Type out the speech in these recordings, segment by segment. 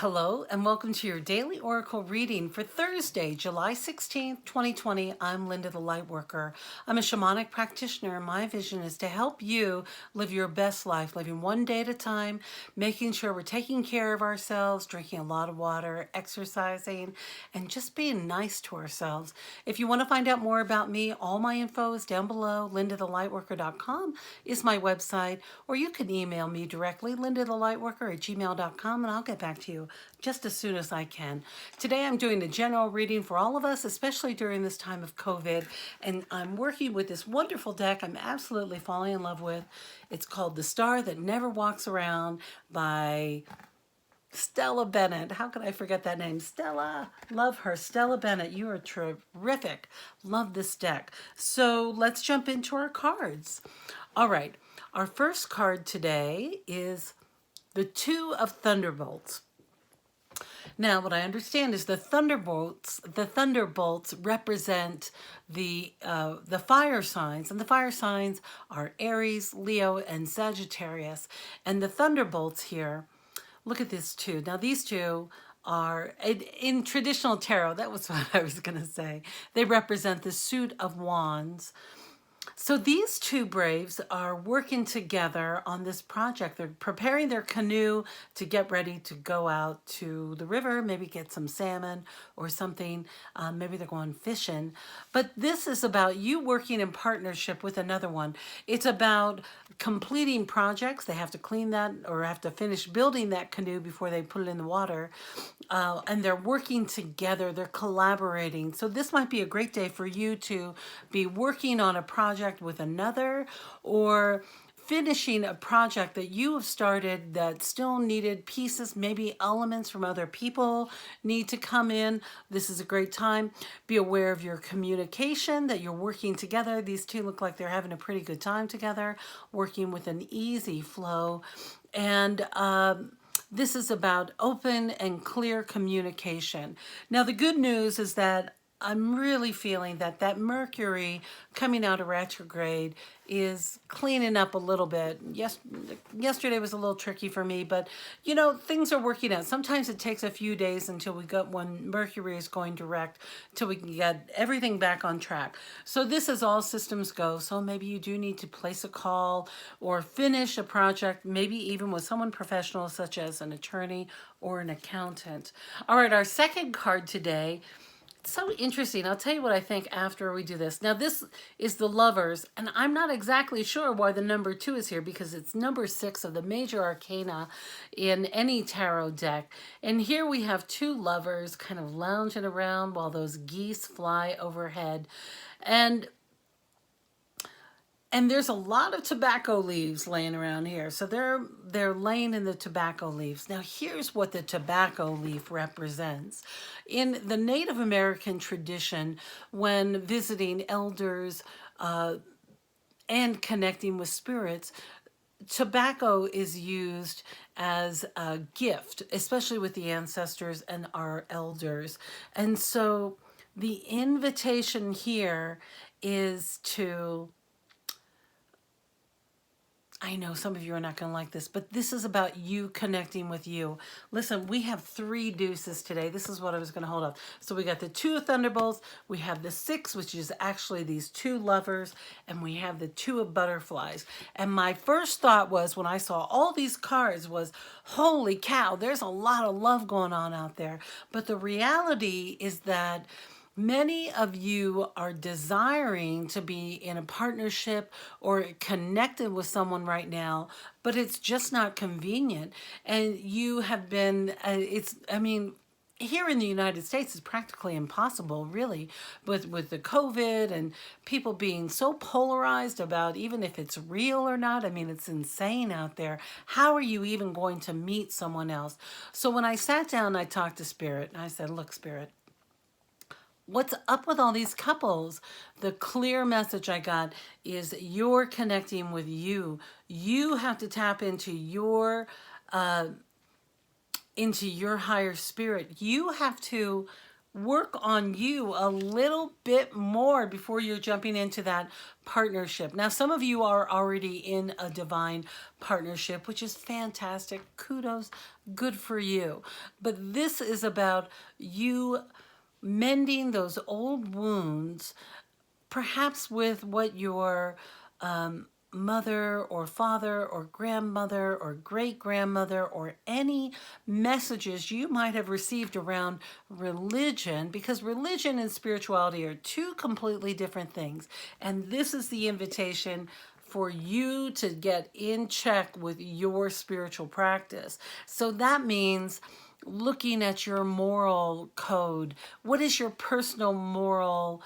Hello and welcome to your daily oracle reading for Thursday, July 16th, 2020. I'm Linda the Lightworker. I'm a shamanic practitioner, and my vision is to help you live your best life, living one day at a time, making sure we're taking care of ourselves, drinking a lot of water, exercising, and just being nice to ourselves. If you want to find out more about me, all my info is down below. LindaTheLightWorker.com is my website, or you can email me directly, LindaTheLightWorker@gmail.com, and I'll get back to you just as soon as I can. Today I'm doing a general reading for all of us, especially during this time of COVID, and I'm working with this wonderful deck I'm absolutely falling in love with. It's called The Star That Never Walks Around by Stella Bennett. How could I forget that name? Stella. Love her. Stella Bennett. You are terrific. Love this deck. So let's jump into our cards. All right. Our first card today is the Two of Thunderbolts. Now, what I understand is the Thunderbolts represent the fire signs, and the fire signs are Aries, Leo, and Sagittarius. And the Thunderbolts here, look at this two. Now, these two are, in traditional tarot, that was what I was going to say, they represent the suit of wands. So these two braves are working together on this project. They're preparing their canoe to get ready to go out to the river, maybe get some salmon or something. Maybe they're going fishing. But this is about you working in partnership with another one. It's about completing projects. They have to clean that or have to finish building that canoe before they put it in the water. And they're working together. They're collaborating. So this might be a great day for you to be working on a project with another, or finishing a project that you have started that still needed pieces, maybe elements from other people need to come in. This is a great time. Be aware of your communication, that you're working together. These two look like they're having a pretty good time together, working with an easy flow. And this is about open and clear communication. Now, the good news is that I'm really feeling that Mercury coming out of retrograde is cleaning up a little bit. Yesterday was a little tricky for me, but you know, things are working out. Sometimes it takes a few days until we got when Mercury is going direct, till we can get everything back on track. So this is all systems go. So maybe you do need to place a call or finish a project, maybe even with someone professional such as an attorney or an accountant. All right, our second card today, so interesting. I'll tell you what I think after we do this. Now, this is the Lovers, and I'm not exactly sure why the number 2 is here, because it's number 6 of the major arcana in any tarot deck. And here we have two lovers kind of lounging around while those geese fly overhead. And there's a lot of tobacco leaves laying around here. So they're laying in the tobacco leaves. Now, here's what the tobacco leaf represents. In the Native American tradition, when visiting elders and connecting with spirits, tobacco is used as a gift, especially with the ancestors and our elders. And so the invitation here is to, I know some of you are not going to like this, but this is about you connecting with you. Listen, we have 3 deuces today. This is what I was going to hold up. So we got the 2 of Thunderbolts, we have the 6, which is actually these 2 lovers, and we have the 2 of butterflies. And my first thought was, when I saw all these cards, was, holy cow, there's a lot of love going on out there. But the reality is that many of you are desiring to be in a partnership or connected with someone right now, but it's just not convenient. And you have been, here in the United States, it's practically impossible, really, with the COVID and people being so polarized about even if it's real or not. I mean, it's insane out there. How are you even going to meet someone else? So when I sat down, I talked to Spirit, and I said, look, Spirit, what's up with all these couples? The clear message I got is you're connecting with you. You have to tap into your higher spirit. You have to work on you a little bit more before you're jumping into that partnership. Now, some of you are already in a divine partnership, which is fantastic. Kudos, good for you. But this is about you mending those old wounds, perhaps with what your mother or father or grandmother or great-grandmother or any messages you might have received around religion, because religion and spirituality are two completely different things. And this is the invitation for you to get in check with your spiritual practice. So that means looking at your moral code. What is your personal moral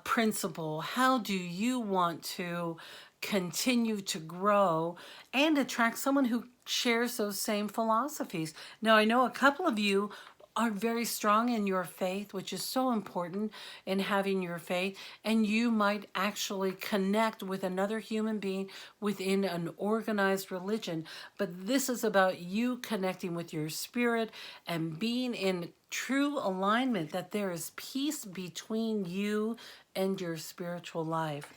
principle? How do you want to continue to grow and attract someone who shares those same philosophies? Now, I know a couple of you are very strong in your faith, which is so important in having your faith, and you might actually connect with another human being within an organized religion. But this is about you connecting with your spirit and being in true alignment, that there is peace between you and your spiritual life.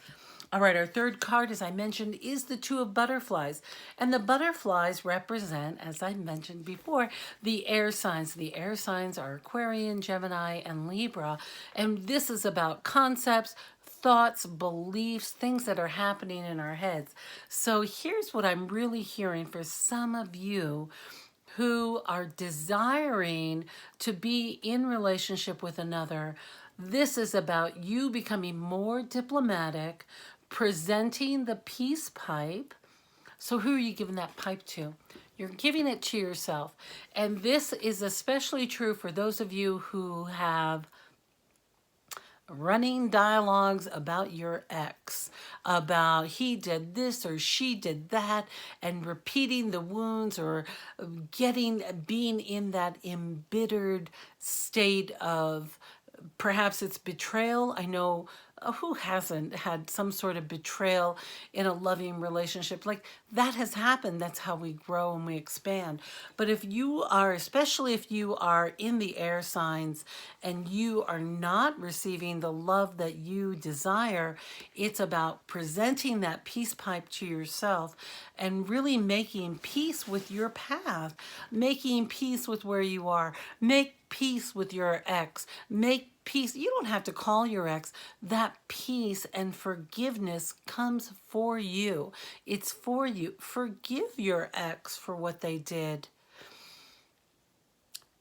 All right, our third card, as I mentioned, is the Two of Butterflies. And the butterflies represent, as I mentioned before, the air signs. The air signs are Aquarian, Gemini, and Libra. And this is about concepts, thoughts, beliefs, things that are happening in our heads. So here's what I'm really hearing for some of you who are desiring to be in relationship with another. This is about you becoming more diplomatic, presenting the peace pipe. So who are you giving that pipe to? You're giving it to yourself. And this is especially true for those of you who have running dialogues about your ex, about he did this or she did that, and repeating the wounds, or being in that embittered state of, perhaps it's betrayal. I know, who hasn't had some sort of betrayal in a loving relationship? Like, that has happened. That's how we grow and we expand. But if you are, especially if you are in the air signs and you are not receiving the love that you desire, it's about presenting that peace pipe to yourself and really making peace with your path, making peace with where you are. Make peace with your ex. Make peace. You don't have to call your ex. That peace and forgiveness comes for you. It's for you. Forgive your ex for what they did.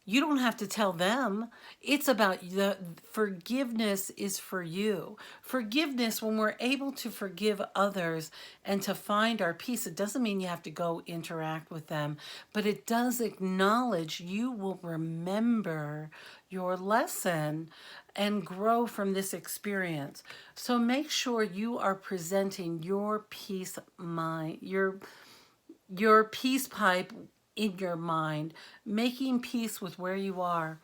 You don't have to tell them. It's about the forgiveness is for you. Forgiveness, when we're able to forgive others and to find our peace, it doesn't mean you have to go interact with them, but it does acknowledge you will remember your lesson and grow from this experience. So make sure you are presenting your peace mind, your peace pipe in your mind, making peace with where you are.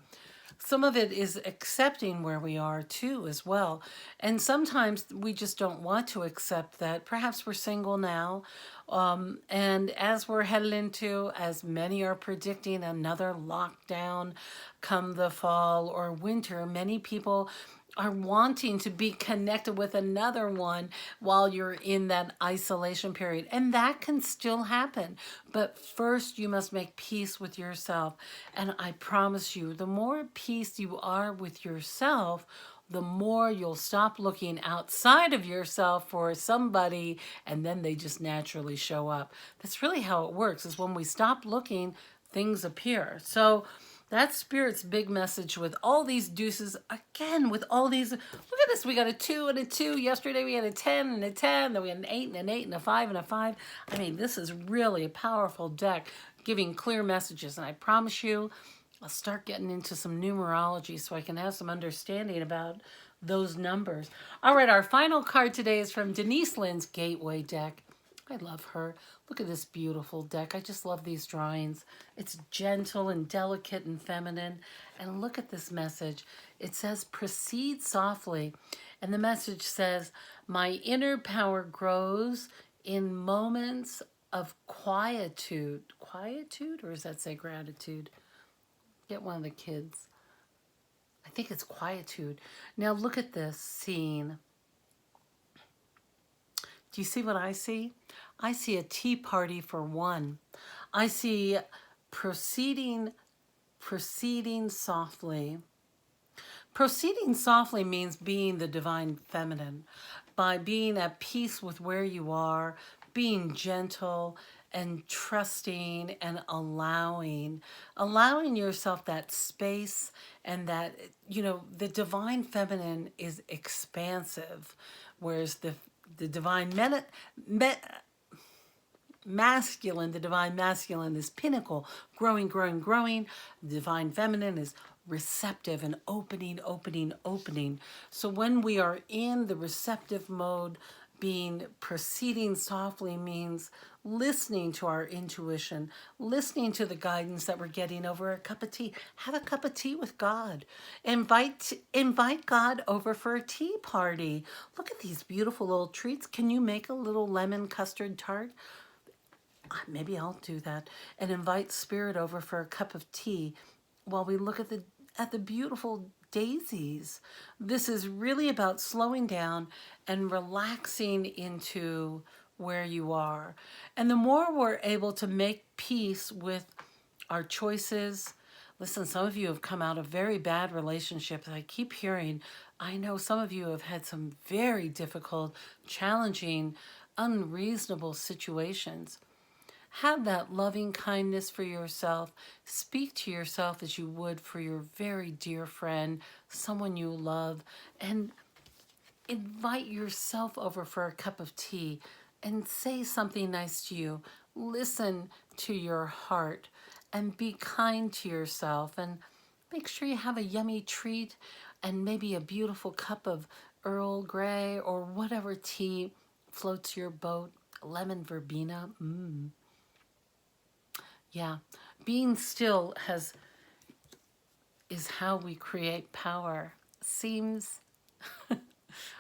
Some of it is accepting where we are too as well. And sometimes we just don't want to accept that. Perhaps we're single now. And as we're headed into, as many are predicting, another lockdown come the fall or winter, many people are wanting to be connected with another one while you're in that isolation period. And that can still happen. But first, you must make peace with yourself. And I promise you, the more peace you are with yourself, the more you'll stop looking outside of yourself for somebody, and then they just naturally show up. That's really how it works, is when we stop looking, things appear. So that's Spirit's big message with all these deuces. Again, with all these, look at this. We got a 2 and a 2. Yesterday we had a 10 and a 10. Then we had an 8 and an 8 and a 5 and a 5. I mean, this is really a powerful deck giving clear messages. And I promise you, I'll start getting into some numerology so I can have some understanding about those numbers. All right, our final card today is from Denise Linn's Gateway deck. I love her. Look at this beautiful deck. I just love these drawings. It's gentle and delicate and feminine. And look at this message. It says, proceed softly. And the message says, my inner power grows in moments of quietude. Quietude? Or does that say gratitude? Get one of the kids. I think it's quietude. Now look at this scene. Do you see what I see? I see a tea party for one. I see proceeding softly. Proceeding softly means being the divine feminine, by being at peace with where you are, being gentle and trusting and allowing yourself that space, and that, you know, the divine feminine is expansive, whereas the divine masculine, the divine masculine is pinnacle, growing, growing, growing. The divine feminine is receptive and opening, opening, opening. So when we are in the receptive mode, being proceeding softly means listening to our intuition, listening to the guidance that we're getting over a cup of tea. Have a cup of tea with God. Invite God over for a tea party. Look at these beautiful little treats. Can you make a little lemon custard tart? Maybe I'll do that, and invite Spirit over for a cup of tea while we look at the beautiful daisies. This is really about slowing down and relaxing into where you are. And the more we're able to make peace with our choices. Listen, some of you have come out of very bad relationships. I keep hearing, I know some of you have had some very difficult, challenging, unreasonable situations. Have that loving kindness for yourself. Speak to yourself as you would for your very dear friend, someone you love, and invite yourself over for a cup of tea and say something nice to you. Listen to your heart and be kind to yourself, and make sure you have a yummy treat and maybe a beautiful cup of Earl Grey or whatever tea floats your boat. Lemon verbena. Yeah, being still is how we create power. Seems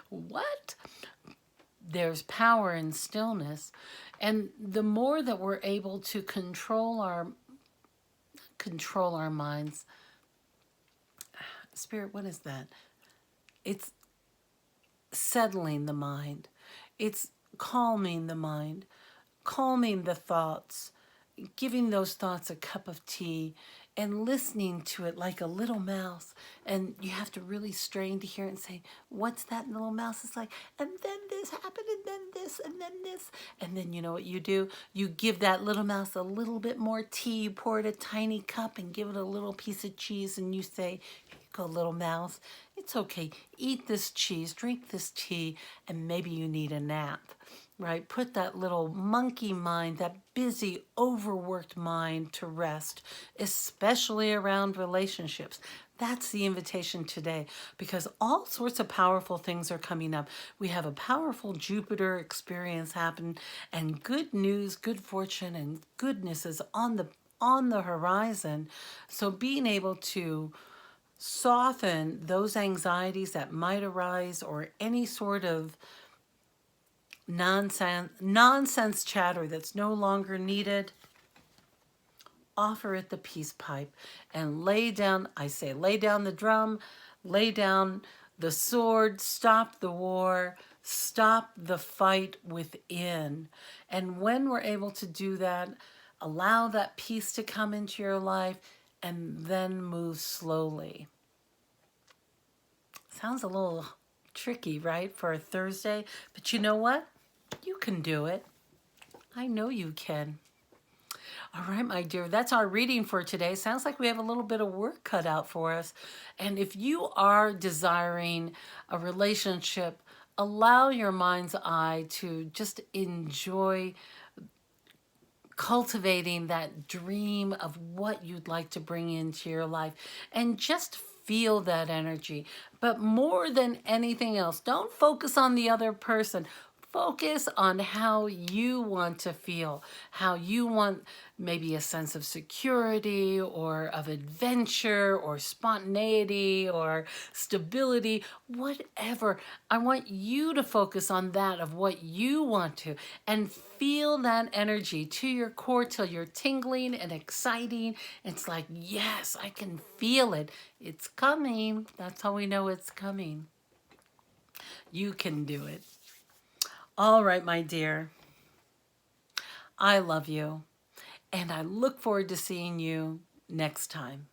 what? There's power in stillness, and the more that we're able to control our minds. Spirit, what is that? It's settling the mind. It's calming the mind, calming the thoughts, giving those thoughts a cup of tea and listening to it like a little mouse. And you have to really strain to hear it and say, what's that little mouse? It's like, and then this happened, and then this, and then this. And then you know what you do? You give that little mouse a little bit more tea. You pour it a tiny cup and give it a little piece of cheese, and you say, here you go, little mouse. It's okay. Eat this cheese, drink this tea, and maybe you need a nap. Right? Put that little monkey mind, that busy, overworked mind to rest, especially around relationships. That's the invitation today, because all sorts of powerful things are coming up. We have a powerful Jupiter experience happen, and good news, good fortune, and goodness is on the horizon. So being able to soften those anxieties that might arise, or any sort of nonsense chatter that's no longer needed, offer it the peace pipe and lay down, I say, lay down the drum, lay down the sword, stop the war, stop the fight within. And when we're able to do that, allow that peace to come into your life, and then move slowly. Sounds a little tricky, right, for a Thursday? But you know what? You can do it. I know you can. All right, my dear, that's our reading for today. Sounds like we have a little bit of work cut out for us. And if you are desiring a relationship, allow your mind's eye to just enjoy cultivating that dream of what you'd like to bring into your life, and just feel that energy. But more than anything else, don't focus on the other person. Focus on how you want to feel, how you want maybe a sense of security or of adventure or spontaneity or stability, whatever. I want you to focus on that of what you want to and feel that energy to your core till you're tingling and exciting. It's like, yes, I can feel it. It's coming. That's how we know it's coming. You can do it. All right, my dear. I love you, and I look forward to seeing you next time.